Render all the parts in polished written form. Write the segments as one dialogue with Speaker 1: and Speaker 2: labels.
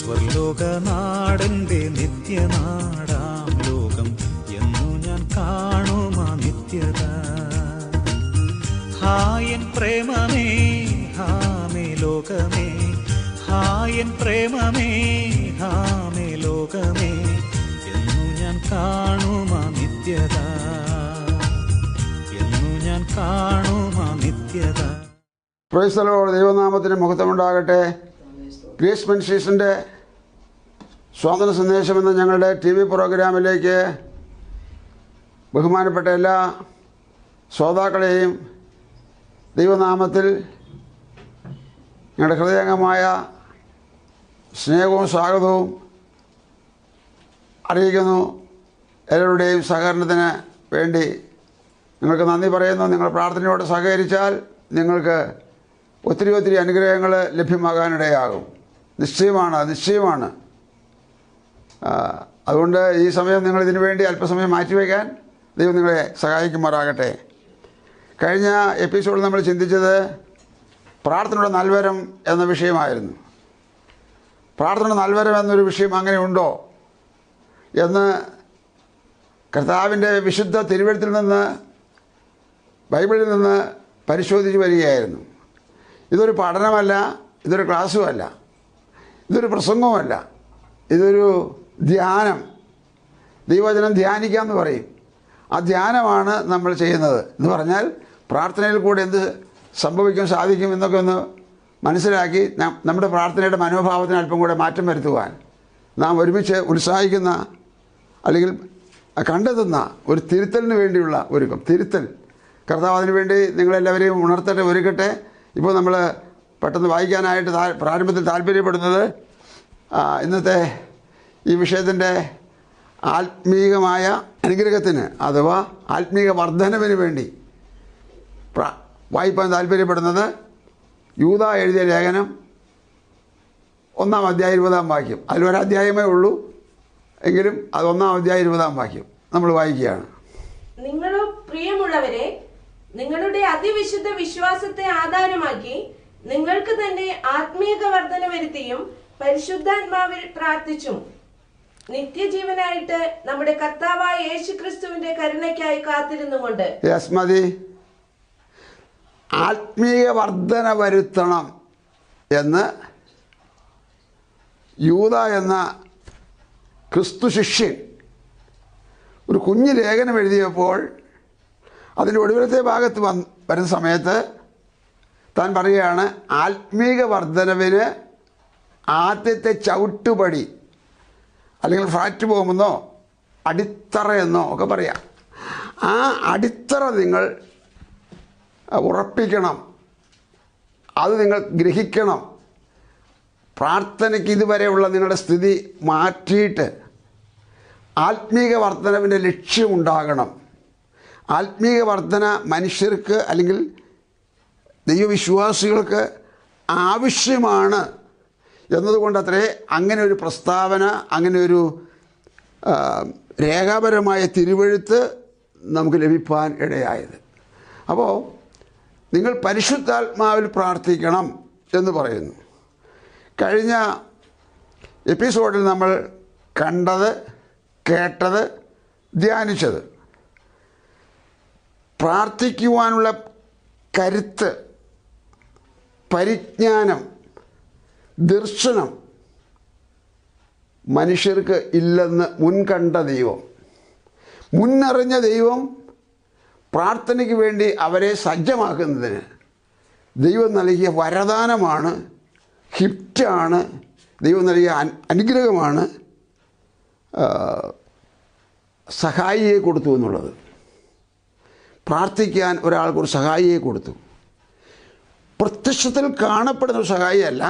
Speaker 1: സ്വർലോകനാടന്റെ നിത്യനാടാം ലോകം എന്നു ഞാൻ കാണുമാ നിത്യത. ഹായൻ പ്രേമമേ ഹാമേ ലോകമേ, ഹായൻ പ്രേമമേ ഹാമേ ലോകമേ എന്നു ഞാൻ കാണുമാ നിത്യത, എന്നു ഞാൻ കാണുമാ നിത്യത.
Speaker 2: Praise the Lord. ദൈവനാമത്തിന് മഹത്വമുണ്ടാകട്ടെ. ഗ്രേസ് മിനിസ്ട്രീസിൻ്റെ സ്വാതന്ത്ര്യ സന്ദേശം എന്ന ഞങ്ങളുടെ TV പ്രോഗ്രാമിലേക്ക് ബഹുമാനപ്പെട്ട എല്ലാ ശ്രോതാക്കളെയും ദൈവനാമത്തിൽ ഞങ്ങളുടെ ഹൃദയംഗമായ സ്നേഹവും സ്വാഗതവും അറിയിക്കുന്നു. എല്ലാവരുടെയും സഹകരണത്തിന് വേണ്ടി നിങ്ങൾക്ക് നന്ദി പറയുന്നു. നിങ്ങൾ പ്രാർത്ഥനയോട് സഹകരിച്ചാൽ നിങ്ങൾക്ക് ഒത്തിരി അനുഗ്രഹങ്ങൾ ലഭ്യമാകാനിടയാകും. നിശ്ചയമാണ്. അതുകൊണ്ട് ഈ സമയം നിങ്ങൾ ഇതിനു വേണ്ടി അല്പസമയം മാറ്റിവെക്കാൻ ദൈവം നിങ്ങളെ സഹായിക്കുമാറാകട്ടെ. കഴിഞ്ഞ എപ്പിസോഡിൽ നമ്മൾ ചിന്തിച്ചത് പ്രാർത്ഥനയുടെ നൽവരം എന്ന വിഷയമായിരുന്നു. പ്രാർത്ഥനയുടെ നൽവരം എന്നൊരു വിഷയം അങ്ങനെ ഉണ്ടോ എന്ന് കർത്താവിൻ്റെ വിശുദ്ധ തിരുവെഴുത്തിൽ നിന്ന്, ബൈബിളിൽ നിന്ന് പരിശോധിച്ച് വരികയായിരുന്നു. ഇതൊരു പഠനമല്ല, ഇതൊരു ക്ലാസ്സുമല്ല, ഇതൊരു പ്രസംഗവുമല്ല, ഇതൊരു ധ്യാനം. ദൈവവചനം ധ്യാനിക്കാമെന്ന് പറയും. ആ ധ്യാനമാണ് നമ്മൾ ചെയ്യുന്നത്. എന്ന് പറഞ്ഞാൽ പ്രാർത്ഥനയിൽ കൂടെ എന്ത് സാധിക്കും എന്നൊക്കെ ഒന്ന് മനസ്സിലാക്കി നമ്മുടെ പ്രാർത്ഥനയുടെ മനോഭാവത്തിന് അല്പം കൂടെ മാറ്റം വരുത്തുവാൻ നാം ഒരുമിച്ച് ഉത്സാഹിക്കുന്ന അല്ലെങ്കിൽ കണ്ടെത്തുന്ന ഒരു തിരുത്തലിന് വേണ്ടിയുള്ള ഒരുക്കം. തിരുത്തൽ കർത്താവ് അതിനു വേണ്ടി നിങ്ങളെല്ലാവരെയും ഉണർത്തട്ടെ, ഒരുക്കട്ടെ. ഇപ്പോൾ നമ്മൾ പെട്ടെന്ന് വായിക്കാനായിട്ട് പ്രാരംഭത്തിൽ താല്പര്യപ്പെടുന്നത് ഇന്നത്തെ ഈ വിഷയത്തിൻ്റെ ആത്മീകമായ അനുഗ്രഹത്തിന് അഥവാ ആത്മീക വർധനവിന് വേണ്ടി വായിപ്പാൻ താല്പര്യപ്പെടുന്നത് യൂദ എഴുതിയ ലേഖനം 1-ാം അധ്യായം 20-ാം വാക്യം. അതിലൊരധ്യായമേ ഉള്ളൂ, എങ്കിലും അത് 1-ാം അധ്യായം 20-ാം വാക്യം നമ്മൾ വായിക്കുകയാണ്.
Speaker 3: നിങ്ങളോ പ്രിയമുള്ളവരെ, നിങ്ങളുടെ അതിവിശുദ്ധ വിശ്വാസത്തെ ആധാരമാക്കി നിങ്ങൾക്ക് തന്നെ ആത്മീക വർധന വരുത്തിയും പരിശുദ്ധാത്മാവിൽ പ്രാർത്ഥിച്ചും നിത്യജീവനായിട്ട് നമ്മുടെ കർത്താവായ യേശുക്രിസ്തുവിന്റെ കരുണയ്ക്കായി കാത്തിരുന്നുകൊണ്ട്.
Speaker 2: മതി. ആത്മീക വർധന വരുത്തണം എന്ന് യൂദ എന്ന ക്രിസ്തു ശിഷ്യൻ ഒരു കുഞ്ഞു ലേഖനം എഴുതിയപ്പോൾ അതിൻ്റെ ഒടുവിലത്തെ ഭാഗത്ത് വരുന്ന സമയത്ത് താൻ പറയുകയാണ്, ആത്മീക വർധനവിന് ആദ്യത്തെ ചവിട്ടുപടി അല്ലെങ്കിൽ പ്ലാറ്റ്ഫോമെന്നോ അടിത്തറയെന്നോ ഒക്കെ പറയാം. ആ അടിത്തറ നിങ്ങൾ ഉറപ്പിക്കണം, അത് നിങ്ങൾ ഗ്രഹിക്കണം. പ്രാർത്ഥനയ്ക്ക് ഇതുവരെയുള്ള നിങ്ങളുടെ സ്ഥിതി മാറ്റിയിട്ട് ആത്മീക വർധനവിൻ്റെ ലക്ഷ്യമുണ്ടാകണം. ആത്മീക വർധന മനുഷ്യർക്ക് അല്ലെങ്കിൽ ദൈവവിശ്വാസികൾക്ക് ആവശ്യമാണ് എന്നതുകൊണ്ടത്രേ അങ്ങനെ ഒരു പ്രസ്താവന, അങ്ങനെ ഒരു രേഖാപരമായ തിരുവെഴുത്ത് നമുക്ക് ലഭിക്കാൻ ഇടയായത്. അപ്പോൾ നിങ്ങൾ പരിശുദ്ധാത്മാവിൽ പ്രാർത്ഥിക്കണം എന്ന് പറയുന്നു. കഴിഞ്ഞ എപ്പിസോഡിൽ നമ്മൾ കണ്ടത്, കേട്ടത്, ധ്യാനിച്ചത് പ്രാർത്ഥിക്കുവാനുള്ള കരുത്ത്, പരിജ്ഞാനം, ദർശനം മനുഷ്യർക്ക് ഇല്ലെന്ന് മുൻകണ്ട ദൈവം, മുന്നറിഞ്ഞ ദൈവം പ്രാർത്ഥനയ്ക്ക് വേണ്ടി അവരെ സജ്ജമാക്കുന്നതിന് ദൈവം നൽകിയ വരദാനമാണ്, ഗിഫ്റ്റാണ്, ദൈവം നൽകിയ അനുഗ്രഹമാണ് സഹായിയെ കൊടുത്തു എന്നുള്ളത്. പ്രാർത്ഥിക്കാൻ ഒരാൾക്കൊരു സഹായിയെ കൊടുത്തു. പ്രത്യക്ഷത്തിൽ കാണപ്പെടുന്ന ഒരു സഹായിയല്ല,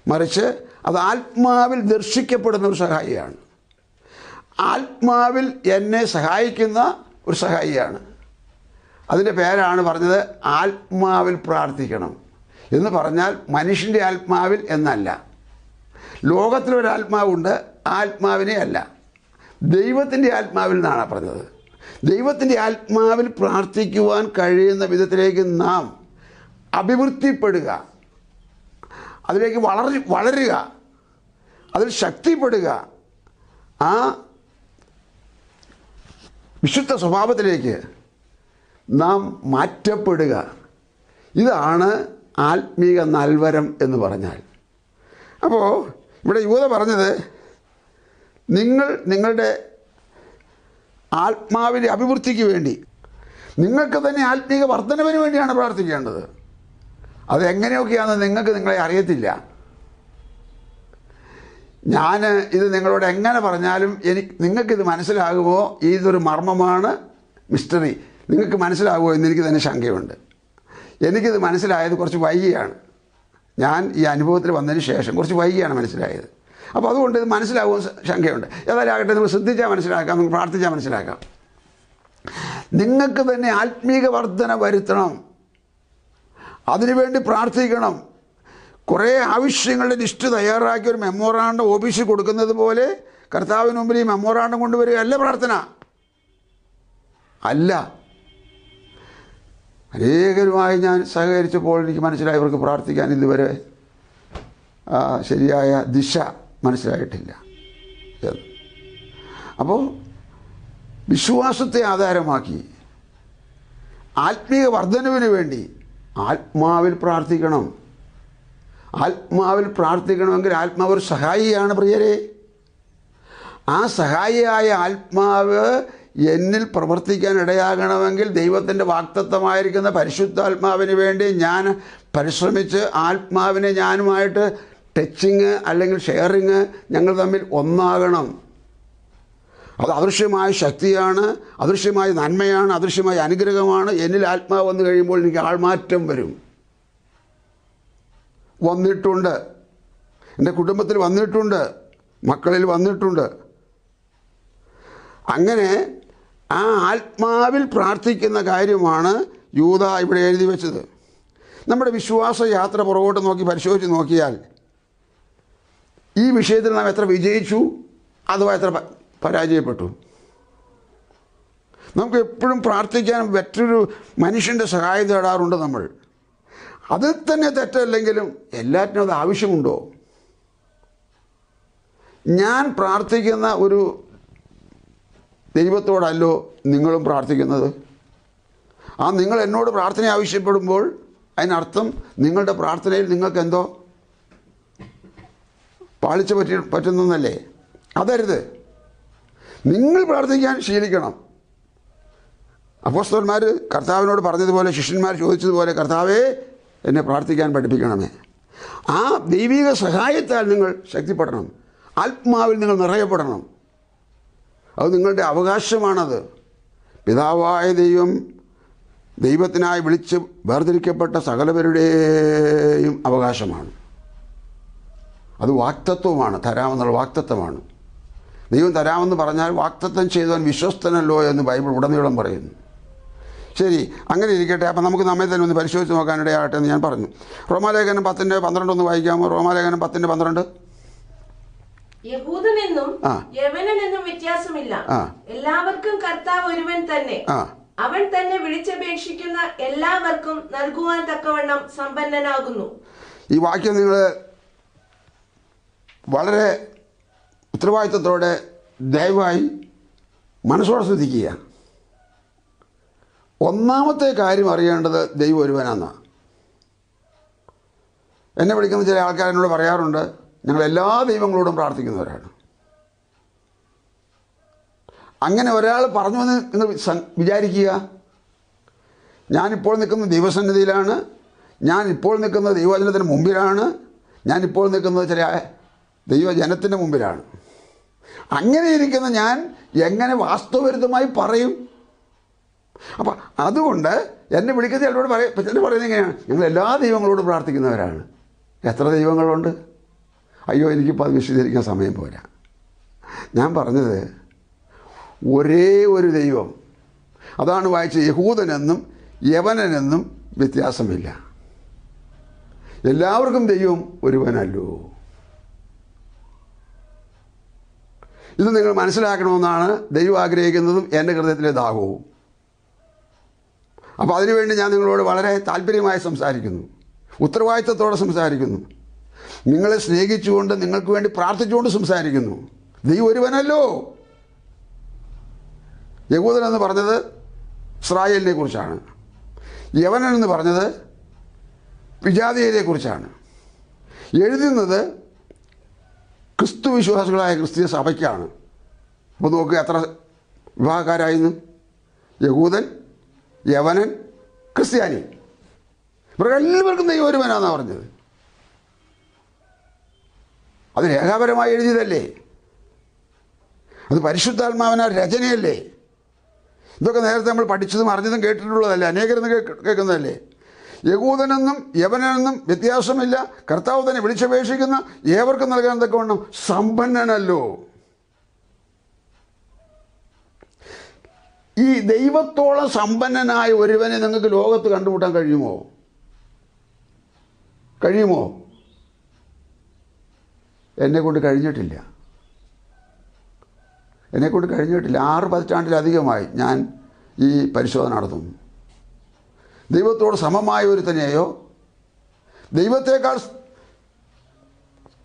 Speaker 2: മറിച്ച് അത് ആത്മാവിൽ ദർശിക്കപ്പെടുന്ന ഒരു സഹായിയാണ്. ആത്മാവിൽ എന്നെ സഹായിക്കുന്ന ഒരു സഹായിയാണ്. അതിൻ്റെ പേരാണ് പറഞ്ഞത് ആത്മാവിൽ പ്രാർത്ഥിക്കണം എന്ന് പറഞ്ഞാൽ മനുഷ്യൻ്റെ ആത്മാവിൽ എന്നല്ല. ലോകത്തിലൊരാത്മാവുണ്ട്, ആത്മാവിനെ അല്ല, ദൈവത്തിൻ്റെ ആത്മാവിൽ നിന്നാണ് പറഞ്ഞത്. ദൈവത്തിൻ്റെ ആത്മാവിൽ പ്രാർത്ഥിക്കുവാൻ കഴിയുന്ന വിധത്തിലേക്ക് നാം അഭിവൃദ്ധിപ്പെടുക, അതിലേക്ക് വളരുക. അതിൽ ശക്തിപ്പെടുക, ആ വിശുദ്ധ സ്വഭാവത്തിലേക്ക് നാം മാറ്റപ്പെടുക. ഇതാണ് ആത്മീക നൽവരം എന്ന് പറഞ്ഞാൽ. അപ്പോൾ ഇവിടെ യൂദ പറഞ്ഞത്, നിങ്ങളുടെ ആത്മാവിൻ്റെ അഭിവൃദ്ധിക്ക് വേണ്ടി, നിങ്ങൾക്ക് തന്നെ ആത്മീക വർധനവിന് വേണ്ടിയാണ് പ്രാർത്ഥിക്കേണ്ടത്. അതെങ്ങനെയൊക്കെയാണെന്ന് നിങ്ങൾക്ക് നിങ്ങളെ അറിയത്തില്ല. ഞാൻ ഇത് നിങ്ങളോട് എങ്ങനെ പറഞ്ഞാലും നിങ്ങൾക്കിത് മനസ്സിലാകുമോ? ഇതൊരു മർമ്മമാണ്, മിസ്റ്ററി. നിങ്ങൾക്ക് മനസ്സിലാകുമോ എന്ന് എനിക്ക് തന്നെ ശങ്കയുണ്ട്. എനിക്കിത് മനസ്സിലായത് കുറച്ച് വൈകിയാണ്. ഞാൻ ഈ അനുഭവത്തിൽ വന്നതിന് ശേഷം കുറച്ച് വൈകിയാണ് മനസ്സിലായത്. അപ്പോൾ അതുകൊണ്ട് ഇത് മനസ്സിലാകുമെന്ന് ശങ്കയുണ്ട്. ഏതായാലും ആകട്ടെ, നിങ്ങൾ ശ്രദ്ധിച്ചാൽ മനസ്സിലാക്കാം, നിങ്ങൾ പ്രാർത്ഥിച്ചാൽ മനസ്സിലാക്കാം. നിങ്ങൾക്ക് തന്നെ ആത്മീക വർധന വരുത്തണം, അതിനുവേണ്ടി പ്രാർത്ഥിക്കണം. കുറേ ആവശ്യങ്ങളുടെ ലിസ്റ്റ് തയ്യാറാക്കി ഒരു മെമ്മോറാണ്ടം ഓഫീസിൽ കൊടുക്കുന്നത് പോലെ കർത്താവിന് മുമ്പിൽ ഈ മെമ്മോറാണ്ടം കൊണ്ടുവരികയല്ല പ്രാർത്ഥന. അല്ല, അനേകരുമായി ഞാൻ സഹകരിച്ചപ്പോൾ എനിക്ക് മനസ്സിലായി, ഇവർക്ക് പ്രാർത്ഥിക്കാൻ ഇതുവരെ ശരിയായ ദിശ മനസ്സിലായിട്ടില്ല എന്ന്. അപ്പോൾ വിശ്വാസത്തെ ആധാരമാക്കി ആത്മീയ വർധനവിന് വേണ്ടി ആത്മാവിൽ പ്രാർത്ഥിക്കണം. ആത്മാവിൽ പ്രാർത്ഥിക്കണമെങ്കിൽ ആത്മാവ് ഒരു സഹായിയാണ് പ്രിയരെ. ആ സഹായിയായ ആത്മാവ് എന്നിൽ പ്രവർത്തിക്കാൻ ഇടയാകണമെങ്കിൽ ദൈവത്തിൻ്റെ വാഗ്ദത്തമായിരിക്കുന്ന പരിശുദ്ധാത്മാവിന് വേണ്ടി ഞാൻ പരിശ്രമിച്ച് ആത്മാവിനെ ഞാനുമായിട്ട് ടച്ചിങ് അല്ലെങ്കിൽ ഷെയറിങ് ഞങ്ങൾ തമ്മിൽ ഒന്നാകണം. അത് അദൃശ്യമായ ശക്തിയാണ്, അദൃശ്യമായ നന്മയാണ്, അദൃശ്യമായ അനുഗ്രഹമാണ്. എന്നിൽ ആത്മാവ് വന്നു കഴിയുമ്പോൾ എനിക്ക് ആൾമാറ്റം വരും. വന്നിട്ടുണ്ട്, എൻ്റെ കുടുംബത്തിൽ വന്നിട്ടുണ്ട്, മക്കളിൽ വന്നിട്ടുണ്ട്. അങ്ങനെ ആ ആത്മാവിൽ പ്രാർത്ഥിക്കുന്ന കാര്യമാണ് യൂദ ഇവിടെ എഴുതി വെച്ചത്. നമ്മുടെ വിശ്വാസ യാത്ര പുറകോട്ട് നോക്കി പരിശോധിച്ച് നോക്കിയാൽ ഈ വിഷയത്തിൽ നാം എത്ര വിജയിച്ചു അഥവാ എത്ര പരാജയപ്പെട്ടു. നമുക്ക് എപ്പോഴും പ്രാർത്ഥിക്കാൻ മറ്റൊരു മനുഷ്യൻ്റെ സഹായം തേടാറുണ്ട് നമ്മൾ. അതിൽ തന്നെ തെറ്റല്ലെങ്കിലും എല്ലാറ്റിനും അത് ആവശ്യമുണ്ടോ? ഞാൻ പ്രാർത്ഥിക്കുന്ന ഒരു ദൈവത്തോടല്ലോ നിങ്ങളും പ്രാർത്ഥിക്കുന്നത്. ആ നിങ്ങൾ എന്നോട് പ്രാർത്ഥന ആവശ്യപ്പെടുമ്പോൾ അതിനർത്ഥം നിങ്ങളുടെ പ്രാർത്ഥനയിൽ നിങ്ങൾക്ക് എന്തോ പാളിച്ച പറ്റുന്നല്ലേ? അതരുത്. നിങ്ങൾ പ്രാർത്ഥിക്കാൻ ശീലിക്കണം. അപ്പോസ്തലന്മാർ കർത്താവിനോട് പറഞ്ഞതുപോലെ, ശിഷ്യന്മാർ ചോദിച്ചതുപോലെ, കർത്താവേ എന്നെ പ്രാർത്ഥിക്കാൻ പഠിപ്പിക്കണമേ. ആ ദൈവിക സഹായത്താൽ നിങ്ങൾ ശക്തിപ്പെടണം, ആത്മാവിൽ നിങ്ങൾ നിറയപ്പെടണം. അത് നിങ്ങളുടെ അവകാശമാണത്. പിതാവായ ദൈവത്തിനായി വിളിച്ച് വേർതിരിക്കപ്പെട്ട സകലവരുടെയും അവകാശമാണ്. അത് വാക്തത്വമാണ്, തരാമെന്നുള്ള വാക്തത്വമാണ്. ദൈവം തരാമെന്ന് പറഞ്ഞാൽ വാക്തത്വം ചെയ്തവൻ വിശ്വസ്തനല്ലോ എന്ന് ബൈബിൾ ഉടനീളം പറയുന്നു. ശരി, അങ്ങനെ ഇരിക്കട്ടെ. അപ്പം നമുക്ക് നമ്മെ തന്നെ ഒന്ന് പരിശോധിച്ച് നോക്കാനിടയാകട്ടെ എന്ന് ഞാൻ പറഞ്ഞു. റോമാലേഖനം 10:12 ഒന്ന് വായിക്കാമോ? റോമാലേഖനം 10:12.
Speaker 3: യഹൂദനെന്നും യവനനെന്നും വ്യത്യാസമില്ല, എല്ലാവർക്കും കർത്താവ് ഒരുവൻ തന്നെ, അവൻ തന്നെ വിളിച്ചപേക്ഷിക്കുന്ന എല്ലാവർക്കും നൽകുവാൻ തക്കവണ്ണം സമ്പന്നനാകുന്നു.
Speaker 2: ഈ വാക്യം നിങ്ങൾ വളരെ ഉത്തരവാദിത്വത്തോടെ ദയവായി മനസ്സോടെ ശ്രദ്ധിക്കുക. ഒന്നാമത്തെ കാര്യം അറിയേണ്ടത് ദൈവം ഒരുവനാണെന്നാണ്. എന്നെ വിളിക്കുന്ന ചില ആൾക്കാർ എന്നോട് പറയാറുണ്ട്, ഞങ്ങൾ എല്ലാ ദൈവങ്ങളോടും പ്രാർത്ഥിക്കുന്നവരാണ്. അങ്ങനെ ഒരാൾ പറഞ്ഞു എന്ന് നിങ്ങൾ വിചാരിക്കുക. ഞാനിപ്പോൾ നിൽക്കുന്ന ദൈവസന്നിധിയിലാണ്, ഞാനിപ്പോൾ നിൽക്കുന്നത് ദൈവവചനത്തിന് മുമ്പിലാണ്, ഞാനിപ്പോൾ നിൽക്കുന്നത് ചില ദൈവജനത്തിൻ്റെ മുമ്പിലാണ്. അങ്ങനെ ഇരിക്കുന്ന ഞാൻ എങ്ങനെ വാസ്തവവിരുദ്ധമായി പറയും? അപ്പം അതുകൊണ്ട് എന്നെ വിളിക്കുന്ന ചിലരോട് പറയുന്നത് എങ്ങനെയാണ്? ഞങ്ങൾ എല്ലാ ദൈവങ്ങളോടും പ്രാർത്ഥിക്കുന്നവരാണ്. എത്ര ദൈവങ്ങളുണ്ട്? അയ്യോ, എനിക്കിപ്പോൾ അത് വിശദീകരിക്കാൻ സമയം പോരാ. ഞാൻ പറഞ്ഞത് ഒരേ ഒരു ദൈവം. അതാണ് വായിച്ചത്. യഹൂദനെന്നും യവനനെന്നും വ്യത്യാസമില്ല, എല്ലാവർക്കും ദൈവം ഒരുവനല്ലോ. ഇത് നിങ്ങൾ മനസ്സിലാക്കണമെന്നാണ് ദൈവം ആഗ്രഹിക്കുന്നതും എൻ്റെ ഹൃദയത്തിലെ ദാഹവും. അപ്പോൾ അതിനുവേണ്ടി ഞാൻ നിങ്ങളോട് വളരെ താല്പര്യമായി സംസാരിക്കുന്നു, ഉത്തരവാദിത്വത്തോടെ സംസാരിക്കുന്നു. നിങ്ങളെ സ്നേഹിച്ചുകൊണ്ട് നിങ്ങൾക്ക് വേണ്ടി പ്രാർത്ഥിച്ചുകൊണ്ട് സംസാരിക്കുന്നു. ദൈവം ഒരുവനല്ലോ. യഹൂദൻ എന്ന് പറഞ്ഞത് ഇസ്രായേലിനെ കുറിച്ചാണ്. യവനൻ എന്ന് പറഞ്ഞത് വിജാതീയരെ കുറിച്ചാണ്. എഴുതുന്നത് ക്രിസ്തു വിശ്വാസികളായ ക്രിസ്തീയ സഭയ്ക്കാണ്. അപ്പോൾ നോക്കുക എത്ര വിഭാഗക്കാരായിരുന്നു. യഹൂദൻ, യവനൻ, ക്രിസ്ത്യാനി. ഇവർക്കെല്ലാവർക്കും ദൈവം ഒരുവനാണെന്നാണ് പറഞ്ഞത്. അത് രേഖാപരമായി എഴുതിയതല്ലേ? അത് പരിശുദ്ധാത്മാവിനാൽ രചനയല്ലേ? ഇതൊക്കെ നേരത്തെ നമ്മൾ പഠിച്ചതും അറിഞ്ഞതും കേട്ടിട്ടുള്ളതല്ലേ? അനേകരിന്ന് കേൾക്കുന്നതല്ലേ? യഹൂദനെന്നും യവനെന്നും വ്യത്യാസമില്ല, കർത്താവ് തന്നെ വിളിച്ചപേക്ഷിക്കുന്ന ഏവർക്കും നൽകാൻ തക്കവണ്ണം സമ്പന്നനല്ലോ. ഈ ദൈവത്തോളം സമ്പന്നനായ ഒരുവനെ നിങ്ങൾക്ക് ലോകത്ത് കണ്ടുമുട്ടാൻ കഴിയുമോ? എന്നെക്കൊണ്ട് കഴിഞ്ഞിട്ടില്ല. 6 പതിറ്റാണ്ടിലധികമായി ഞാൻ ഈ പരിശോധന നടത്തുന്നു. ദൈവത്തോട് സമമായ ഒരുത്തനെയോ ദൈവത്തേക്കാൾ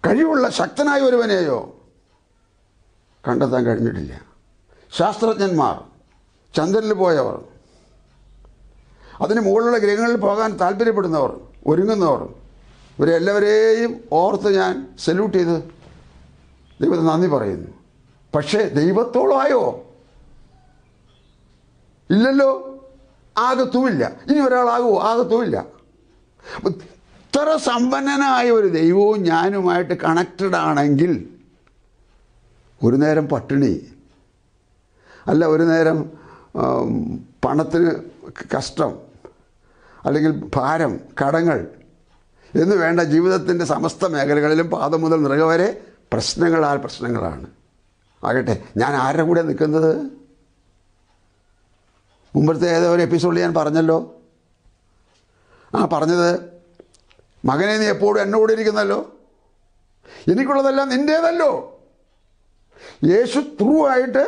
Speaker 2: കഴിവുള്ള ശക്തനായ ഒരുവനെയോ കണ്ടെത്താൻ കഴിഞ്ഞിട്ടില്ല. ശാസ്ത്രജ്ഞന്മാർ, ചന്ദ്രനിൽ പോയവർ, അതിന് മുകളിലുള്ള ഗ്രഹങ്ങളിൽ പോകാൻ താല്പര്യപ്പെടുന്നവർ, ഒരുങ്ങുന്നവർ, ഇവരെല്ലാവരെയും ഓർത്ത് ഞാൻ സല്യൂട്ട് ചെയ്ത് ദൈവത്തിന് നന്ദി പറയുന്നു. പക്ഷേ ദൈവത്തോളമായോ? ഇല്ലല്ലോ, ആകത്തുമില്ല. ഇനി ഒരാളാകുമോ? ആകത്തുമില്ല. ഇത്ര സമ്പന്നനായ ഒരു ദൈവവും ഞാനുമായിട്ട് കണക്റ്റഡ് ആണെങ്കിൽ ഒരു നേരം പട്ടിണി, അല്ല ഒരു നേരം പണത്തിന് കഷ്ടം, അല്ലെങ്കിൽ ഭാരം, കടങ്ങൾ എന്ന് വേണ്ട ജീവിതത്തിൻ്റെ സമസ്ത മേഖലകളിലും പാദം മുതൽ നിറക വരെ പ്രശ്നങ്ങളാണ്. ആകട്ടെ, ഞാൻ ആരുടെ കൂടെ നിൽക്കുന്നത്? മുമ്പത്തെ ഏതോ ഒരു എപ്പിസോഡിൽ ഞാൻ പറഞ്ഞല്ലോ. പറഞ്ഞത് മകനെ നീ എപ്പോഴും എന്നോട് ഇരിക്കുന്നല്ലോ, എനിക്കുള്ളതെല്ലാം നിൻ്റേതല്ലോ. യേശു ത്രൂ ആയിട്ട്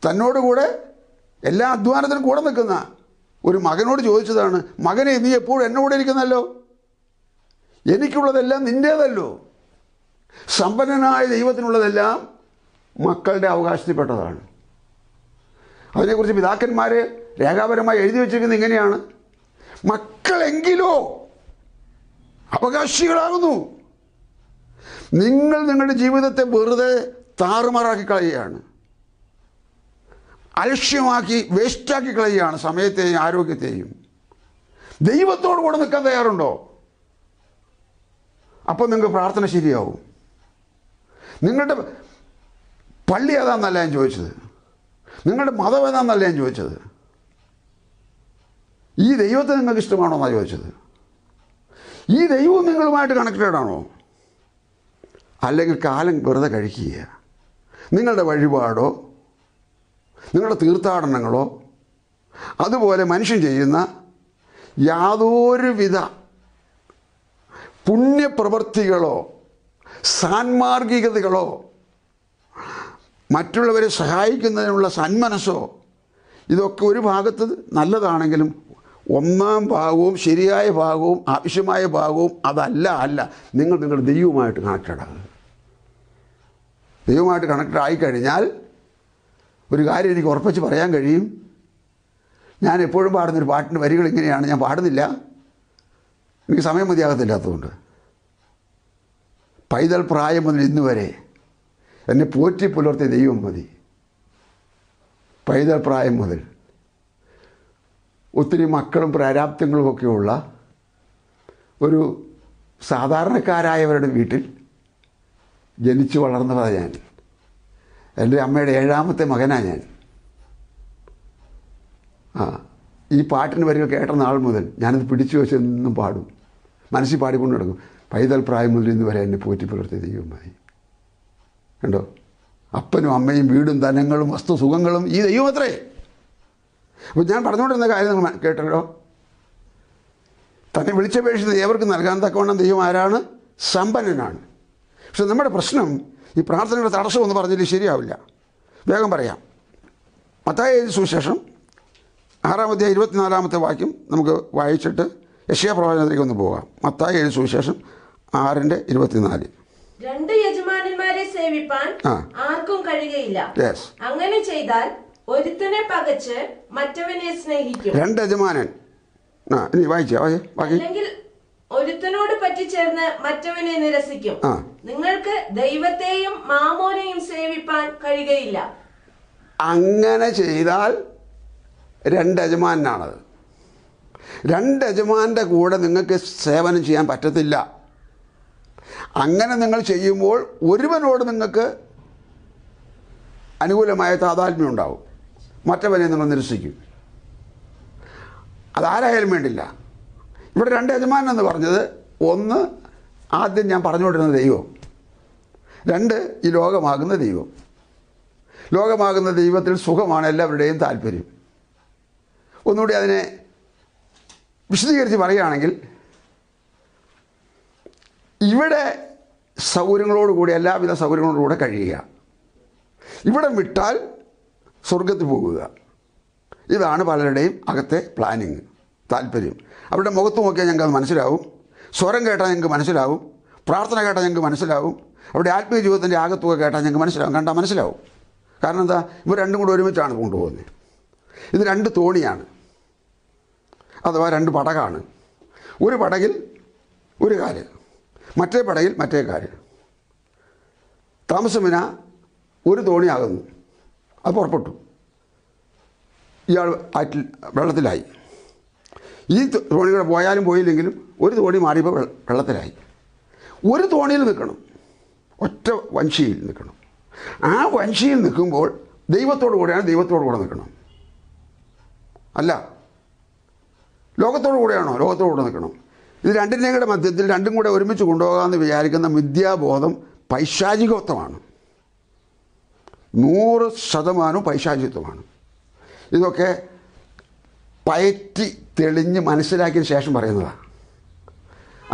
Speaker 2: തന്നോടുകൂടെ എല്ലാ അധ്വാനത്തിനും കൂടെ നിൽക്കുന്ന ഒരു മകനോട് ചോദിച്ചതാണ്, മകനെ നീ എപ്പോഴും എന്നോട് ഇരിക്കുന്നല്ലോ, എനിക്കുള്ളതെല്ലാം നിൻ്റേതല്ലോ. സമ്പന്നനായ ദൈവത്തിനുള്ളതെല്ലാം മക്കളുടെ അവകാശത്തിൽപ്പെട്ടതാണ്. അതിനെക്കുറിച്ച് പിതാക്കന്മാർ രേഖാപരമായി എഴുതി വച്ചിരിക്കുന്നത് ഇങ്ങനെയാണ്: മക്കളെങ്കിലോ അവകാശികളാകുന്നു. നിങ്ങൾ നിങ്ങളുടെ ജീവിതത്തെ വെറുതെ താറുമാറാക്കി കളയുകയാണ്, അലക്ഷ്യമാക്കി വേസ്റ്റാക്കി കളയുകയാണ് സമയത്തെയും ആരോഗ്യത്തെയും. ദൈവത്തോട് കൂടെ നിൽക്കാൻ തയ്യാറുണ്ടോ? അപ്പോൾ നിങ്ങൾക്ക് പ്രാർത്ഥന ശരിയാവും. നിങ്ങളുടെ പള്ളി ഏതാണെന്നല്ല ഞാൻ ചോദിച്ചത്, നിങ്ങളുടെ മതം ഏതാണെന്നല്ല ഞാൻ ചോദിച്ചത്, ഈ ദൈവത്തെ നിങ്ങൾക്ക് ഇഷ്ടമാണോ എന്നാണ് ചോദിച്ചത്. ഈ ദൈവവും നിങ്ങളുമായിട്ട് കണക്റ്റഡ് ആണോ? അല്ലെങ്കിൽ കാലം വെറുതെ കഴിക്കുക, നിങ്ങളുടെ വഴിപാടോ നിങ്ങളുടെ തീർത്ഥാടനങ്ങളോ അതുപോലെ മനുഷ്യൻ ചെയ്യുന്ന യാതൊരുവിധ പുണ്യപ്രവൃത്തികളോ സാൻമാർഗികതകളോ മറ്റുള്ളവരെ സഹായിക്കുന്നതിനുള്ള സന്മനസ്സോ ഇതൊക്കെ ഒരു ഭാഗത്ത് നല്ലതാണെങ്കിലും ഒന്നാം ഭാഗവും ശരിയായ ഭാഗവും ആവശ്യമായ ഭാഗവും അതല്ല. നിങ്ങൾ നിങ്ങളുടെ ദൈവവുമായിട്ട് കണക്റ്റഡ് ആകുക. ദൈവവുമായിട്ട് കണക്റ്റഡ് ആയിക്കഴിഞ്ഞാൽ ഒരു കാര്യം എനിക്ക് ഉറപ്പിച്ച് പറയാൻ കഴിയും. ഞാൻ എപ്പോഴും പാടുന്നൊരു പാട്ടിൻ്റെ വരികൾ ഇങ്ങനെയാണ്, ഞാൻ പാടുന്നില്ല, എനിക്ക് സമയം മതിയാകത്തില്ലാത്തതുകൊണ്ട്. പൈതൽ പ്രായം മുതൽ ഇന്ന് വരെ എന്നെ പോറ്റി പുലർത്തിയ ദൈവം മതി. പൈതൽ പ്രായം മുതൽ ഒത്തിരി മക്കളും പ്രാരാബ്ദങ്ങളുമൊക്കെയുള്ള ഒരു സാധാരണക്കാരായവരുടെ വീട്ടിൽ ജനിച്ചു വളർന്നതാണ് ഞാൻ. എൻ്റെ അമ്മയുടെ 7ാമത്തെ മകനാണ് ഞാൻ. ഈ പാട്ടിൻ്റെ വരികൾ കേട്ട നാൾ മുതൽ ഞാനത് പിടിച്ചു വെച്ച് എന്നും പാടും, മനസ്സിൽ പാടിക്കൊണ്ട് നടക്കും. പൈതൽ പ്രായം മുതൽ ഇന്ന് വരെ എന്നെ പോറ്റി പുലർത്തിയ ദൈവമായി. കണ്ടോ, അപ്പനും അമ്മയും വീടും ധനങ്ങളും വസ്തുസുഖങ്ങളും ഈ ദൈവമത്രേ. അപ്പോൾ ഞാൻ പറഞ്ഞുകൊണ്ടിരുന്ന കാര്യം നിങ്ങൾ കേട്ടല്ലോ. തന്നെ വിളിച്ചപേക്ഷിച്ചത് ഏവർക്കും നൽകാൻ തക്കവണ്ണം ദൈവം ആരാണ്? സമ്പന്നനാണ്. പക്ഷെ നമ്മുടെ പ്രശ്നം ഈ പ്രാർത്ഥനയുടെ തടസ്സമെന്ന് പറഞ്ഞാൽ ശരിയാവില്ല. വേഗം പറയാം. മത്തായി എഴുതിയ സുവിശേഷം 6-ാം അധ്യായം 24-ാമത്തെ വാക്യം നമുക്ക് വായിച്ചിട്ട് യെശയ്യാ പ്രവാചകനിലേക്ക് ഒന്ന് പോകാം. മത്തായി എഴുതിയ സുവിശേഷം 6:24.
Speaker 3: രണ്ട് യജമാനന്മാരെ സേവിപ്പാൻ ആർക്കും കഴിയുകയില്ല. അങ്ങനെ ചെയ്താൽ ഒരുത്തനെ പകച്ച് മറ്റവനെ സ്നേഹിക്കും.
Speaker 2: രണ്ട് യജമാനൻ, ഇനി വായിച്ചോ ബാക്കി.
Speaker 3: അല്ലെങ്കിൽ ഒരുത്തനോട് പറ്റിച്ചേർന്ന് മറ്റവനെ നിരസിക്കും. നിങ്ങൾക്ക് ദൈവത്തെയും മാമോനെയും സേവിപ്പാൻ കഴിയുകയില്ല.
Speaker 2: അങ്ങനെ ചെയ്താൽ രണ്ട് യജമാനാണത്. രണ്ട് യജമാൻ്റെ കൂടെ നിങ്ങൾക്ക് സേവനം ചെയ്യാൻ പറ്റത്തില്ല. അങ്ങനെ നിങ്ങൾ ചെയ്യുമ്പോൾ ഒരുവനോട് നിങ്ങൾക്ക് അനുകൂലമായ താതാത്മ്യം ഉണ്ടാവും, മറ്റവനെ നിങ്ങൾ നിരസിക്കും. അതാരായാലും വേണ്ടില്ല. ഇവിടെ രണ്ട് യജമാനൻ എന്ന് പറഞ്ഞത്, ഒന്ന് ആദ്യം ഞാൻ പറഞ്ഞുകൊണ്ടിരുന്ന ദൈവം, രണ്ട് ഈ ലോകമാകുന്ന ദൈവം. ലോകമാകുന്ന ദൈവത്തിൽ സുഖമാണ് എല്ലാവരുടെയും താല്പര്യം. ഒന്നുകൂടി അതിനെ വിശദീകരിച്ച് പറയുകയാണെങ്കിൽ, ഇവിടെ സൗകര്യങ്ങളോടുകൂടി, എല്ലാവിധ സൗകര്യങ്ങളോടുകൂടെ കഴിയുക, ഇവിടെ വിട്ടാൽ സ്വർഗത്തിൽ പോകുക. ഇതാണ് പലരുടെയും അകത്തെ പ്ലാനിങ്, താല്പര്യം. അവരുടെ മുഖത്ത് നോക്കിയാൽ ഞങ്ങൾക്ക് അത് മനസ്സിലാവും, സ്വരം കേട്ടാൽ ഞങ്ങൾക്ക് മനസ്സിലാവും, പ്രാർത്ഥന കേട്ടാൽ ഞങ്ങൾക്ക് മനസ്സിലാവും, അവരുടെ ആത്മീയ ജീവിതത്തിൻ്റെ ആകത്തുക കേട്ടാൽ ഞങ്ങൾക്ക് മനസ്സിലാവും, കണ്ടാൽ മനസ്സിലാവും. കാരണം എന്താ, ഇവർ രണ്ടും കൂടെ ഒരുമിച്ചാണ് കൊണ്ടുപോകുന്നത്. ഇത് രണ്ട് തോണിയാണ്, അഥവാ രണ്ട് പടകാണ്. ഒരു പടകിൽ ഒരു കാല്, മറ്റേ പടകിൽ മറ്റേ കാല്. താമസമിന ഒരു തോണിയാകുന്നു, അത് പുറപ്പെട്ടു, ഇയാൾ ആറ്റിൽ വെള്ളത്തിലായി. ഈ തോണിയുടെ പോയാലും പോയില്ലെങ്കിലും ഒരു തോണി മാറിയപ്പോൾ വെള്ളത്തിലായി. ഒരു തോണിയിൽ നിൽക്കണം, ഒറ്റ വഞ്ചിയിൽ നിൽക്കണം. ആ വഞ്ചിയിൽ നിൽക്കുമ്പോൾ ദൈവത്തോടു കൂടെയാണ്, ദൈവത്തോടു കൂടെ നിൽക്കണം. അല്ല ലോകത്തോടു കൂടെയാണോ, ലോകത്തോടു കൂടെ നിൽക്കണം. ഇത് രണ്ടിൻ്റെയും കൂടെ മധ്യത്തിൽ രണ്ടും കൂടെ ഒരുമിച്ച് കൊണ്ടുപോകാമെന്ന് വിചാരിക്കുന്ന മിഥ്യാബോധം പൈശാചികത്വമാണ്. 100% പൈശാചിത്വമാണ്. ഇതൊക്കെ പയറ്റി തെളിഞ്ഞ് മനസ്സിലാക്കിയതിന് ശേഷം പറയുന്നതാണ്.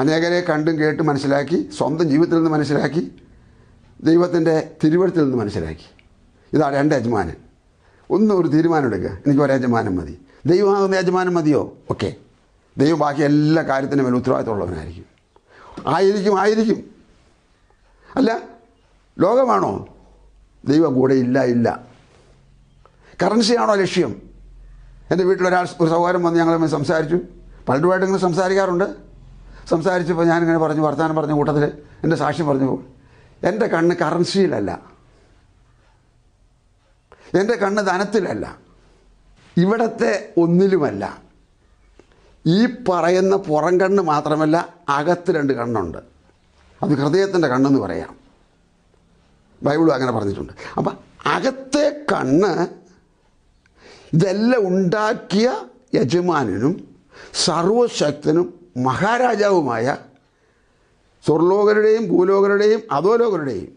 Speaker 2: അനേകരെ കണ്ടും കേട്ടും മനസ്സിലാക്കി, സ്വന്തം ജീവിതത്തിൽ നിന്ന് മനസ്സിലാക്കി, ദൈവത്തിൻ്റെ തിരുവഴുത്തിൽ നിന്ന് മനസ്സിലാക്കി. ഇതാണ് രണ്ട് യജമാനൻ. ഒന്നും ഒരു തീരുമാനം എടുക്കുക, എനിക്ക് ഒരു യജമാനം മതി. ദൈവമാകുന്ന യജമാനം മതിയോ? ഓക്കെ, ദൈവം ബാക്കി എല്ലാ കാര്യത്തിനും മേൽ ഉത്തരവാദിത്തമുള്ളവനായിരിക്കും. ആയിരിക്കും. അല്ല ലോകമാണോ? ദൈവം കൂടെ ഇല്ല. കറൻസിയാണോ ലക്ഷ്യം? എൻ്റെ വീട്ടിലൊരാൾ, ഒരു സഹോദരൻ വന്ന് ഞങ്ങൾ സംസാരിച്ചു. പലരുമായിട്ട് ഇങ്ങനെ സംസാരിക്കാറുണ്ട്. സംസാരിച്ചപ്പോൾ ഞാനിങ്ങനെ പറഞ്ഞു, വർത്തമാനം പറഞ്ഞ കൂട്ടത്തിൽ എൻ്റെ സാക്ഷ്യം പറഞ്ഞു, എൻ്റെ കണ്ണ് കറൻസിയിലല്ല, എൻ്റെ കണ്ണ് ധനത്തിലല്ല, ഇവിടത്തെ ഒന്നിലുമല്ല. ഈ പറയുന്ന പുറം കണ്ണ് മാത്രമല്ല, അകത്ത് രണ്ട് കണ്ണുണ്ട്. അത് ഹൃദയത്തിൻ്റെ കണ്ണെന്ന് പറയാം. ബൈബിളും അങ്ങനെ പറഞ്ഞിട്ടുണ്ട്. അപ്പം അകത്തെ കണ്ണ് ഇതെല്ലാം ഉണ്ടാക്കിയ യജമാനനും സർവശക്തനും മഹാരാജാവുമായ സ്വർലോകരുടെയും ഭൂലോകരുടെയും അധോലോകരുടെയും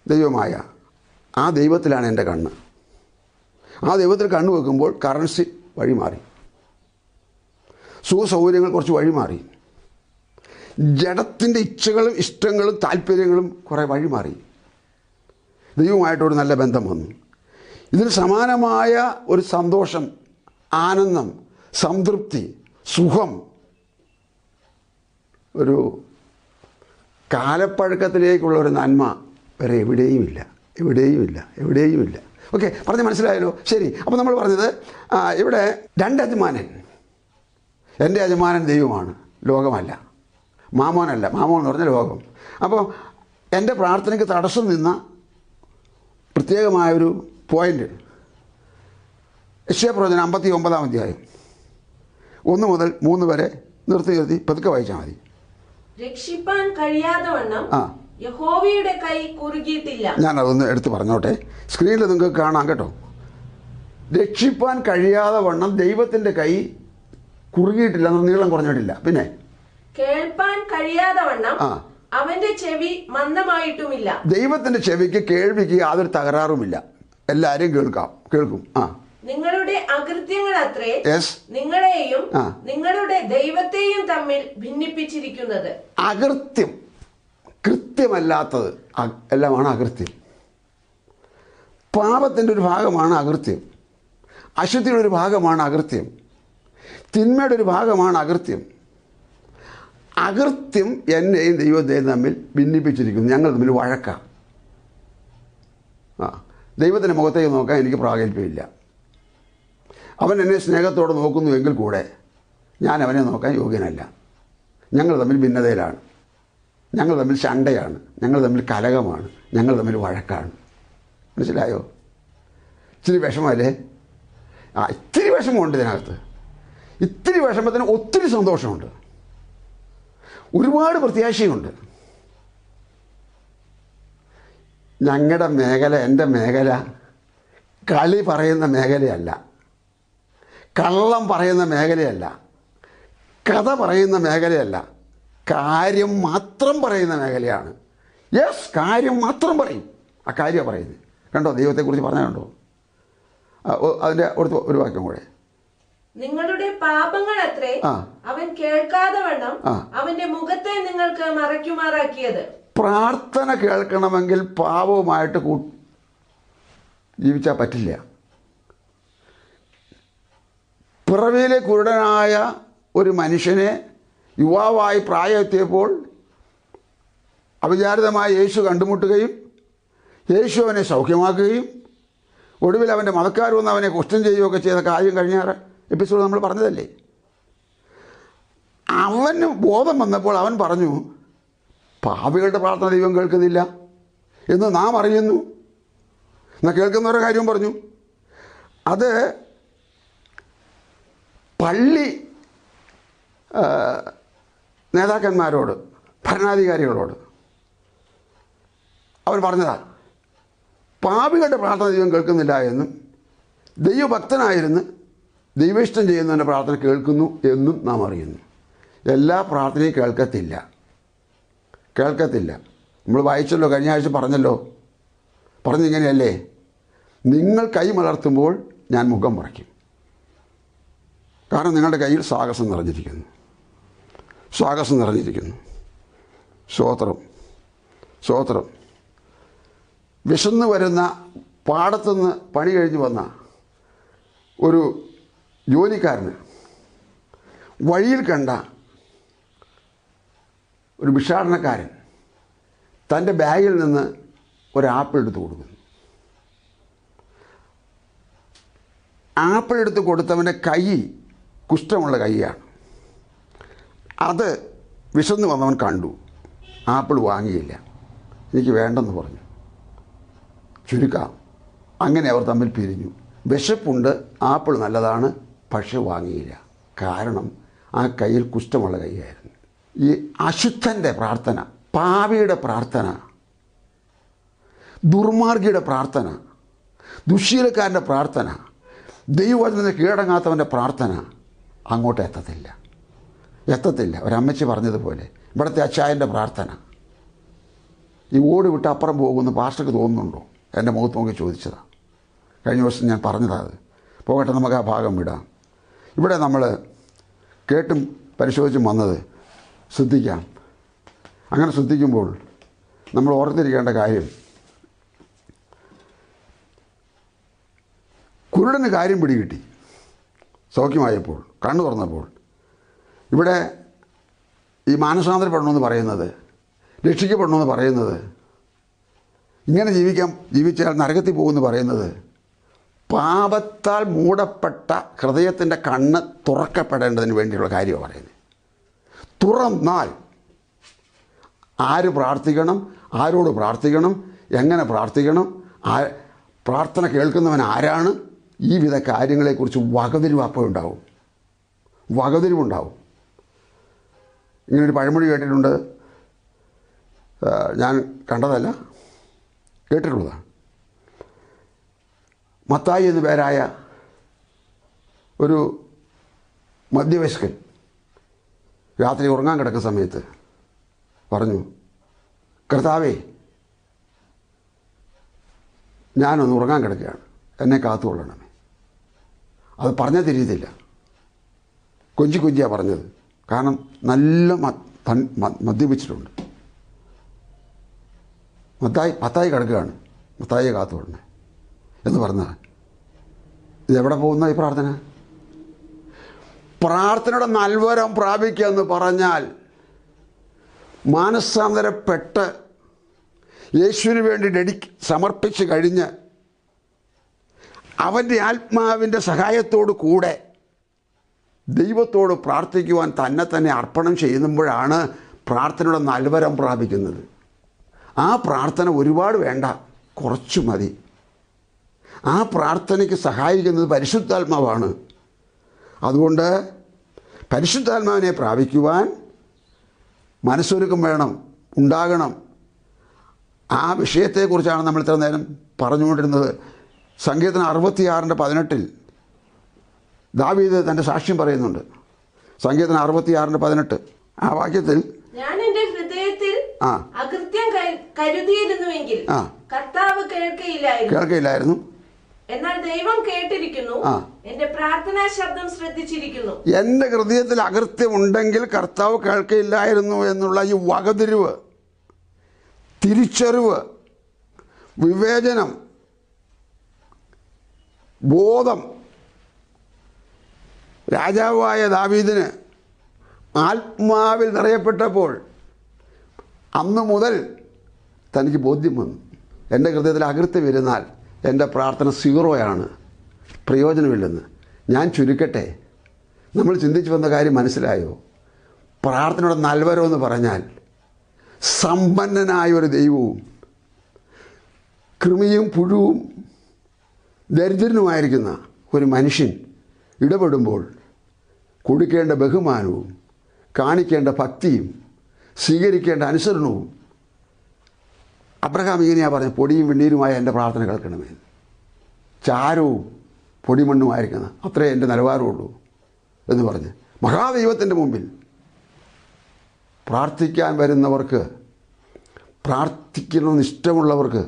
Speaker 2: ദൈവമായ ആ ദൈവത്തിലാണ് എൻ്റെ കണ്ണ്. ആ ദൈവത്തിൽ കണ്ണു വെക്കുമ്പോൾ കറൻസി വഴിമാറി, സുഖസൗകര്യങ്ങൾ കുറച്ച് വഴിമാറി, ജഡത്തിൻ്റെ ഇച്ഛകളും ഇഷ്ടങ്ങളും താല്പര്യങ്ങളും കുറേ വഴിമാറി, ദൈവമായിട്ടൊരു നല്ല ബന്ധം വന്നു. ഇതിന് സമാനമായ ഒരു സന്തോഷം, ആനന്ദം, സംതൃപ്തി, സുഖം ഒരു കാലപ്പഴക്കത്തിലേക്കുള്ള ഒരു നന്മ വേറെ എവിടെയുമില്ല. ഓക്കെ, പറഞ്ഞ് മനസ്സിലായല്ലോ? ശരി. അപ്പോൾ നമ്മൾ പറഞ്ഞത് ഇവിടെ രണ്ട് യജമാനൻ. എൻ്റെ യജമാനൻ ദൈവമാണ്, ലോകമല്ല, മാമോനല്ല. മാമോൻ എന്ന് പറഞ്ഞാൽ ലോകം. അപ്പോൾ എൻ്റെ പ്രാർത്ഥനയ്ക്ക് തടസ്സം നിന്ന പ്രത്യേകമായൊരു പോയിൻ്റ് യെശയ്യാപ്രവചനം 59-ാം അധ്യായം 1 മുതൽ 3 വരെ നിർത്തി പതുക്കെ വായിച്ചാൽ മതി.
Speaker 3: രക്ഷിപ്പാൻ കഴിയാതെ വണ്ണം യഹോവയുടെ കൈ കുറുകിയിട്ടില്ല.
Speaker 2: ഞാൻ അതൊന്ന് എടുത്ത് പറഞ്ഞോട്ടെ, സ്ക്രീനിൽ നിങ്ങൾക്ക് കാണാം കേട്ടോ. രക്ഷിപ്പാൻ കഴിയാതെ വണ്ണം ദൈവത്തിൻ്റെ കൈ കുറുകിയിട്ടില്ല, നീളം കുറഞ്ഞിട്ടില്ല. പിന്നെ
Speaker 3: കേൾപ്പാൻ കഴിയാതെ വണ്ണം അവന്റെ ചെവി മന്ദമായിട്ടുമില്ല.
Speaker 2: ദൈവത്തിന്റെ ചെവിക്ക്, കേൾവിക്ക് യാതൊരു തകരാറുമില്ല. എല്ലാവരും കേൾക്കും.
Speaker 3: നിങ്ങളുടെ അകൃത്യങ്ങൾ അത്രേ നിങ്ങളെയും നിങ്ങളുടെ ദൈവത്തെയും തമ്മിൽ ഭിന്നിപ്പിച്ചിരിക്കുന്നത്.
Speaker 2: അകൃത്യം, കൃത്യമല്ലാത്തത് എല്ലാമാണ് അകൃത്യം. പാപത്തിൻ്റെ ഒരു ഭാഗമാണ് അകൃത്യം, അശുദ്ധിയുടെ ഒരു ഭാഗമാണ് അകൃത്യം, തിന്മയുടെ ഒരു ഭാഗമാണ് അകൃത്യം. അകൃത്യം എന്നെയും ദൈവത്തെയും തമ്മിൽ ഭിന്നിപ്പിച്ചിരിക്കുന്നു. ഞങ്ങൾ തമ്മിൽ വഴക്കാം. ദൈവത്തിൻ്റെ മുഖത്തേക്ക് നോക്കാൻ എനിക്ക് പ്രാഗൽഭ്യമില്ല. അവൻ എന്നെ സ്നേഹത്തോടെ നോക്കുന്നുവെങ്കിൽ കൂടെ ഞാൻ അവനെ നോക്കാൻ യോഗ്യനല്ല. ഞങ്ങൾ തമ്മിൽ ഭിന്നതയിലാണ്, ഞങ്ങൾ തമ്മിൽ ശണ്ടയാണ്, ഞങ്ങൾ തമ്മിൽ കലഹമാണ്, ഞങ്ങൾ തമ്മിൽ വഴക്കാണ്. മനസ്സിലായോ? ഇത്തിരി വിഷമല്ലേ? ഇത്തിരി വിഷമമുണ്ട് ഇതിനകത്ത്. ഇത്തിരി വിഷമത്തിന് ഒത്തിരി സന്തോഷമുണ്ട്, ഒരുപാട് പ്രത്യാശയുണ്ട്. ഞങ്ങളുടെ മേഖല, എൻ്റെ മേഖല കളി പറയുന്ന മേഖലയല്ല, കള്ളം പറയുന്ന മേഖലയല്ല, കഥ പറയുന്ന മേഖലയല്ല, കാര്യം മാത്രം പറയുന്ന മേഖലയാണ്. യെസ്, കാര്യം മാത്രം പറയും. ആ കാര്യമാണ് പറയുന്നത്. കണ്ടോ, ദൈവത്തെക്കുറിച്ച് പറഞ്ഞാൽ കണ്ടോ? അതിൻ്റെ ഒരു വാക്യം കൂടെ.
Speaker 3: നിങ്ങളുടെ പാപങ്ങൾ അത്രേ അവൻ കേൾക്കാതെ വണ്ണം അവന്റെ മുഖത്തെ നിങ്ങൾക്ക് മറയ്ക്കുമാറാക്കിയത്.
Speaker 2: പ്രാർത്ഥന കേൾക്കണമെങ്കിൽ പാപവുമായിട്ട് ജീവിച്ചാൽ പറ്റില്ല. പിറവിയിലെ കുരുടനായ ഒരു മനുഷ്യനെ യുവാവായി പ്രായമെത്തിയപ്പോൾ അവിചാരിതമായി യേശു കണ്ടുമുട്ടുകയും യേശു അവനെ സൗഖ്യമാക്കുകയും ഒടുവിൽ അവൻ്റെ മതക്കാർ വന്ന് അവനെ ക്വസ്റ്റ്യൻ ചെയ്യുകയൊക്കെ ചെയ്ത കാര്യം കഴിഞ്ഞ എപ്പിസോഡ് നമ്മൾ പറഞ്ഞതല്ലേ. അവന് ബോധം വന്നപ്പോൾ അവൻ പറഞ്ഞു, പാപികളുടെ പ്രാർത്ഥന ദൈവം കേൾക്കുന്നില്ല എന്ന് നാം അറിയുന്നു. എന്നാൽ കേൾക്കുന്നവരുടെ കാര്യവും പറഞ്ഞു. അത് പള്ളി നേതാക്കന്മാരോട്, ഭരണാധികാരികളോട് അവൻ പറഞ്ഞതാ. പാപികളുടെ പ്രാർത്ഥന ദൈവം കേൾക്കുന്നില്ല എന്നും ദൈവഭക്തനായിരുന്ന് ദൈവേഷ്ടം ചെയ്യുന്നവൻ്റെ പ്രാർത്ഥന കേൾക്കുന്നു എന്നും നാം അറിയുന്നു. എല്ലാ പ്രാർത്ഥനയും കേൾക്കത്തില്ല. നമ്മൾ വായിച്ചല്ലോ, കഴിഞ്ഞ ആഴ്ച പറഞ്ഞിങ്ങനെയല്ലേ, നിങ്ങൾ കൈ മലർത്തുമ്പോൾ ഞാൻ മുഖം മറയ്ക്കും. കാരണം നിങ്ങളുടെ കയ്യിൽ സാഹസം നിറഞ്ഞിരിക്കുന്നു. സ്തോത്രം. വിശന്ന് വരുന്ന, പാടത്തുനിന്ന് പണി കഴിഞ്ഞ് വന്ന ഒരു ജോലിക്കാരന് വഴിയിൽ കണ്ട ഒരു ഭിക്ഷാടനക്കാരൻ തൻ്റെ ബാഗിൽ നിന്ന് ഒരു ആപ്പിൾ എടുത്ത് കൊടുക്കുന്നു. ആപ്പിൾ എടുത്ത് കൊടുത്തവൻ്റെ കൈ കുഷ്ഠമുള്ള കൈയാണ്. അത് വിശന്ന് വന്നവൻ കണ്ടു, ആപ്പിൾ വാങ്ങിയില്ല, എനിക്ക് വേണ്ടെന്ന് പറഞ്ഞു. ചുരുക്കാം, അങ്ങനെ അവർ തമ്മിൽ പിരിഞ്ഞു. വിശപ്പുണ്ട്, ആപ്പിൾ നല്ലതാണ്, പക്ഷെ വാങ്ങിയില്ല. കാരണം ആ കയ്യിൽ കുഷ്ഠമുള്ള കൈയായിരുന്നു. ഈ അശുദ്ധൻ്റെ പ്രാർത്ഥന, പാപിയുടെ പ്രാർത്ഥന, ദുർമാർഗിയുടെ പ്രാർത്ഥന, ദുശ്ശീലക്കാരൻ്റെ പ്രാർത്ഥന, ദൈവവചനത്തിന് കീഴടങ്ങാത്തവൻ്റെ പ്രാർത്ഥന അങ്ങോട്ട് എത്തത്തില്ല. ഒരമ്മച്ചി പറഞ്ഞതുപോലെ ഇവിടുത്തെ അച്ചായൻ്റെ പ്രാർത്ഥന ഈ ഓടി വിട്ട് അപ്പുറം പോകുമെന്ന് പാസ്റ്റർക്ക് തോന്നുന്നുണ്ടോ? എൻ്റെ മുഖത്ത് നോക്കി ചോദിച്ചതാണ്. കഴിഞ്ഞ ദിവസം ഞാൻ പറഞ്ഞതാണ്. പോകട്ടെ, നമുക്ക് ആ ഭാഗം വിടാം. ഇവിടെ നമ്മൾ കേട്ടും പരിശോധിച്ചും വന്നത് ശ്രദ്ധിക്കാം. അങ്ങനെ ശ്രദ്ധിക്കുമ്പോൾ നമ്മൾ ഓർത്തിരിക്കേണ്ട കാര്യം, കുരുടന് കാര്യം പിടികിട്ടി, സൗഖ്യമായപ്പോൾ, കണ്ണു തുറന്നപ്പോൾ. ഇവിടെ ഈ മാനസാന്തരപ്പെടണമെന്ന് പറയുന്നത്, രക്ഷിക്കപ്പെടണമെന്ന് പറയുന്നത്, ഇങ്ങനെ ജീവിച്ചാൽ നരകത്തിൽ പോകുമെന്ന് പറയുന്നത്, പാപത്താൽ മൂടപ്പെട്ട ഹൃദയത്തിൻ്റെ കണ്ണ് തുറക്കപ്പെടേണ്ടതിന് വേണ്ടിയുള്ള കാര്യമാണ് പറയുന്നത്. തുറന്നാൽ ആര് പ്രാർത്ഥിക്കണം, ആരോട് പ്രാർത്ഥിക്കണം, എങ്ങനെ പ്രാർത്ഥിക്കണം, പ്രാർത്ഥന കേൾക്കുന്നവൻ ആരാണ്, ഈ വിധ കാര്യങ്ങളെക്കുറിച്ച് വകതിരിവുണ്ടാവും. ഇങ്ങനൊരു പഴമൊഴി കേട്ടിട്ടുണ്ട്, ഞാൻ കണ്ടതല്ല, കേട്ടിട്ടുള്ളതാണ്. മത്തായി എന്നു പേരായ ഒരു മധ്യവയസ്കൻ രാത്രി ഉറങ്ങാൻ കിടക്കുന്ന സമയത്ത് പറഞ്ഞു, കർത്താവേ, ഞാനൊന്ന് ഉറങ്ങാൻ കിടക്കുകയാണ്, എന്നെ കാത്തുകൊള്ളണമേ. അത് പറഞ്ഞാൽ തിരിയത്തില്ല, കൊഞ്ചിയാണ് പറഞ്ഞത്. കാരണം നല്ല മദ്യപിച്ചിട്ടുണ്ട്. മത്തായി കിടക്കുകയാണ്, മത്തായിയെ കാത്തുകൊള്ളണേ എന്ന് പറഞ്ഞാൽ ഇതെവിടെ പോകുന്ന ഈ പ്രാർത്ഥനയുടെ നൽവരം പ്രാപിക്കുക എന്ന് പറഞ്ഞാൽ മാനസാന്തരപ്പെട്ട് യേശുവിന് വേണ്ടി സമർപ്പിച്ച് കഴിഞ്ഞ് അവൻ്റെ ആത്മാവിൻ്റെ സഹായത്തോടു കൂടെ ദൈവത്തോട് പ്രാർത്ഥിക്കുവാൻ തന്നെ അർപ്പണം ചെയ്യുമ്പോഴാണ് പ്രാർത്ഥനയുടെ നൽവരം പ്രാപിക്കുന്നത്. ആ പ്രാർത്ഥന ഒരുപാട് വേണ്ട, കുറച്ചു മതി. ആ പ്രാർത്ഥനയ്ക്ക് സഹായിക്കുന്നത് പരിശുദ്ധാത്മാവാണ്. അതുകൊണ്ട് പരിശുദ്ധാത്മാവിനെ പ്രാപിക്കുവാൻ മനസ്സൊരുക്കം വേണം, ഉണ്ടാകണം. ആ വിഷയത്തെക്കുറിച്ചാണ് നമ്മൾ ഇത്ര നേരം പറഞ്ഞുകൊണ്ടിരുന്നത്. സങ്കീർത്തനം 66:18 ദാവീദ് തൻ്റെ സാക്ഷ്യം പറയുന്നുണ്ട്. സങ്കീർത്തനം 66:18 ആ വാക്യത്തിൽ,
Speaker 3: ഞാൻ എന്റെ ഹൃദയത്തിൽ അകൃത്യം കരുതിയിരുന്നുവെങ്കിൽ കർത്താവ്
Speaker 2: കേൾക്കയില്ലായിരുന്നു,
Speaker 3: എന്നാൽ ദൈവം കേട്ടിരിക്കുന്നു, എന്റെ പ്രാർത്ഥനാ ശബ്ദം ശ്രദ്ധിച്ചിരിക്കുന്നു.
Speaker 2: എൻ്റെ ഹൃദയത്തിൽ അകൃത്യം ഉണ്ടെങ്കിൽ കർത്താവ് കേൾക്കയില്ലായിരുന്നു എന്നുള്ള ഈ വകതിരിവ്, തിരിച്ചറിവ്, വിവേചനം, ബോധം രാജാവായ ദാവീദിന് ആത്മാവിൽ നിറയപ്പെട്ടപ്പോൾ അന്നു മുതൽ തനിക്ക് ബോധ്യം വന്നു, എൻ്റെ ഹൃദയത്തിൽ അകൃത്യം ഇരുന്നാൽ എൻ്റെ പ്രാർത്ഥന സീറോയാണ്, പ്രയോജനമില്ലെന്ന്. ഞാൻ ചുരുക്കട്ടെ, നമ്മൾ ചിന്തിച്ചു വന്ന കാര്യം മനസ്സിലായോ? പ്രാർത്ഥനയുടെ നൽവരമെന്ന് പറഞ്ഞാൽ സമ്പന്നനായൊരു ദൈവവും കൃമിയും പുഴുവും ദരിദ്രനുമായിരിക്കുന്ന ഒരു മനുഷ്യൻ ഇടപെടുമ്പോൾ കൊടുക്കേണ്ട ബഹുമാനവും കാണിക്കേണ്ട ഭക്തിയും സ്വീകരിക്കേണ്ട അനുസരണവും. അബ്രഹാം ഇങ്ങനെയാണ് പറഞ്ഞത്, പൊടിയും വെണ്ണീരുമായ എൻ്റെ പ്രാർത്ഥന കേൾക്കണമേ. ചാരവും പൊടിമണ്ണുമായിരിക്കുന്ന അത്രേ എൻ്റെ നിലവാരമുള്ളൂ എന്ന് പറഞ്ഞ് മഹാദൈവത്തിൻ്റെ മുമ്പിൽ പ്രാർത്ഥിക്കാൻ വരുന്നവർക്ക്, പ്രാർത്ഥിക്കണമെന്ന് ഇഷ്ടമുള്ളവർക്ക്,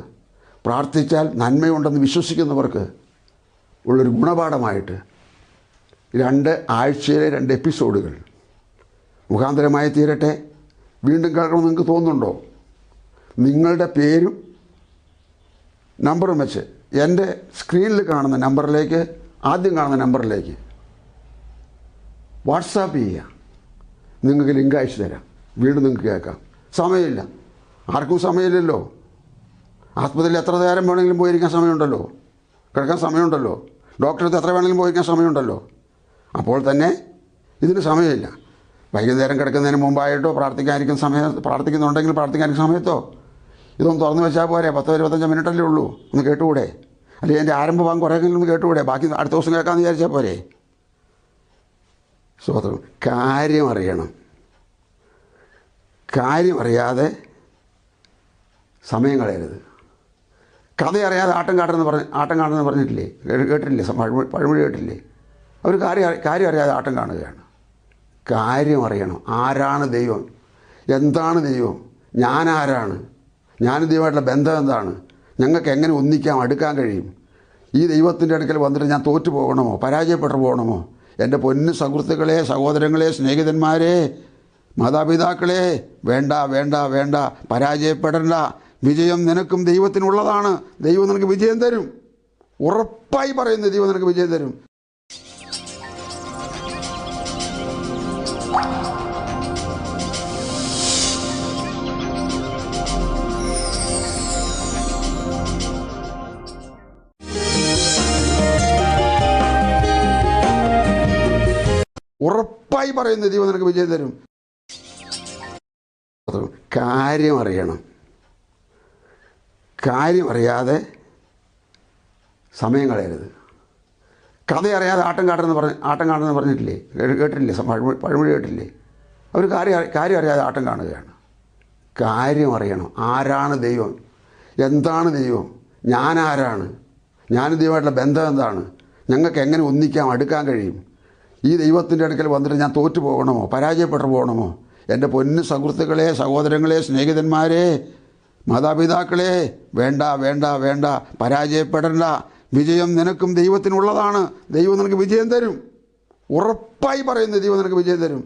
Speaker 2: പ്രാർത്ഥിച്ചാൽ നന്മയുണ്ടെന്ന് വിശ്വസിക്കുന്നവർക്ക് ഉള്ളൊരു ഗുണപാഠമായിട്ട് 2 ആഴ്ചയിലെ 2 എപ്പിസോഡുകൾ മുഖാന്തരമായി തീരട്ടെ. വീണ്ടും കേൾക്കണമെന്ന് നിങ്ങൾക്ക് തോന്നുന്നുണ്ടോ? നിങ്ങളുടെ പേരും നമ്പറും വെച്ച് എൻ്റെ സ്ക്രീനിൽ കാണുന്ന നമ്പറിലേക്ക്, ആദ്യം കാണുന്ന നമ്പറിലേക്ക് വാട്സാപ്പ് ചെയ്യുക. നിങ്ങൾക്ക് ലിങ്ക് അയച്ചു തരാം, വീണ്ടും നിങ്ങൾക്ക് കേൾക്കാം. സമയമില്ല, ആർക്കും സമയമില്ലല്ലോ. ആസ്പത്രിയിൽ എത്ര നേരം വേണമെങ്കിലും പോയിരിക്കാൻ സമയമുണ്ടല്ലോ, കിടക്കാൻ സമയമുണ്ടല്ലോ, ഡോക്ടർക്ക് എത്ര വേണമെങ്കിലും പോയിരിക്കാൻ സമയമുണ്ടല്ലോ. അപ്പോൾ തന്നെ ഇതിന് സമയമില്ല. വൈകുന്നേരം കിടക്കുന്നതിന് മുമ്പായിട്ടോ പ്രാർത്ഥിക്കുന്നുണ്ടെങ്കിൽ പ്രാർത്ഥിക്കാനിരിക്കുന്ന സമയത്തോ ഇതൊന്ന് തുറന്നു വെച്ചാൽ പോരെ. 10-25 മിനിറ്റല്ലേ ഉള്ളൂ, ഒന്ന് കേട്ടുകൂടെ? അല്ലെങ്കിൽ എൻ്റെ ആരംഭ ഭാഗം കുറേയെങ്കിലും ഒന്ന് കേട്ടുകൂടെ? ബാക്കി അടുത്ത ദിവസം കേൾക്കാമെന്ന് വിചാരിച്ചാൽ പോരെ? സ്വതന്ത്രം. കാര്യം അറിയണം. കാര്യം അറിയാതെ സമയം കളയരുത്. കഥ അറിയാതെ ആട്ടം കാണുമെന്ന് പറഞ്ഞിട്ടില്ലേ? കേട്ടിട്ടില്ലേ? പഴമൊഴി കേട്ടില്ലേ? അവർ കാര്യം അറിയാതെ ആട്ടം കാണുകയാണ്. കാര്യം അറിയണം. ആരാണ് ദൈവം? എന്താണ് ദൈവം? ഞാനാരാണ്? ഞാനും ദൈവമായിട്ടുള്ള ബന്ധം എന്താണ്? ഞങ്ങൾക്ക് എങ്ങനെ ഒന്നിക്കാം, അടുക്കാൻ കഴിയും? ഈ ദൈവത്തിൻ്റെ അടുക്കൽ വന്നിട്ട് ഞാൻ തോറ്റു പോകണമോ, പരാജയപ്പെട്ടു പോകണമോ? എൻ്റെ പൊന്നു സുഹൃത്തുക്കളെ, സഹോദരങ്ങളെ, സ്നേഹിതന്മാരെ, മാതാപിതാക്കളെ, വേണ്ട വേണ്ട വേണ്ട, പരാജയപ്പെടേണ്ട. വിജയം നിനക്കും ദൈവത്തിനുള്ളതാണ്. ദൈവം നിനക്ക് വിജയം തരും. ഉറപ്പായി പറയുന്നു, ദൈവം നിനക്ക് വിജയം തരും. ഉറപ്പായി പറയുന്നു, ദൈവം നിനക്ക് വിജയം തരും. കാര്യം അറിയണം. കാര്യം അറിയാതെ സമയം കളയരുത്. കഥ അറിയാതെ ആട്ടം കാണുമെന്ന് പറഞ്ഞിട്ടില്ലേ? കേട്ടിട്ടില്ലേ? പഴമൊഴി കേട്ടില്ലേ? അവർ കാര്യം അറിയാതെ ആട്ടം കാണുകയാണ്. കാര്യം അറിയണം. ആരാണ് ദൈവം? എന്താണ് ദൈവം? ഞാനാരാണ്? ഞാനും ദൈവമായിട്ടുള്ള ബന്ധം എന്താണ്? ഞങ്ങൾക്ക് എങ്ങനെ ഒന്നിക്കാം, അടുക്കാൻ കഴിയും? ഈ ദൈവത്തിൻ്റെ അടുക്കൽ വന്നിട്ട് ഞാൻ തോറ്റു പോകണമോ, പരാജയപ്പെട്ടു പോകണമോ? എൻ്റെ പൊന്നു സുഹൃത്തുക്കളെ, സഹോദരങ്ങളെ, സ്നേഹിതന്മാരെ, മാതാപിതാക്കളെ, വേണ്ട വേണ്ട വേണ്ട, പരാജയപ്പെടേണ്ട. വിജയം നിനക്കും ദൈവത്തിനുള്ളതാണ്. ദൈവം നിനക്ക് വിജയം തരും. ഉറപ്പായി പറയുന്നു, ദൈവം നിനക്ക് വിജയം തരും.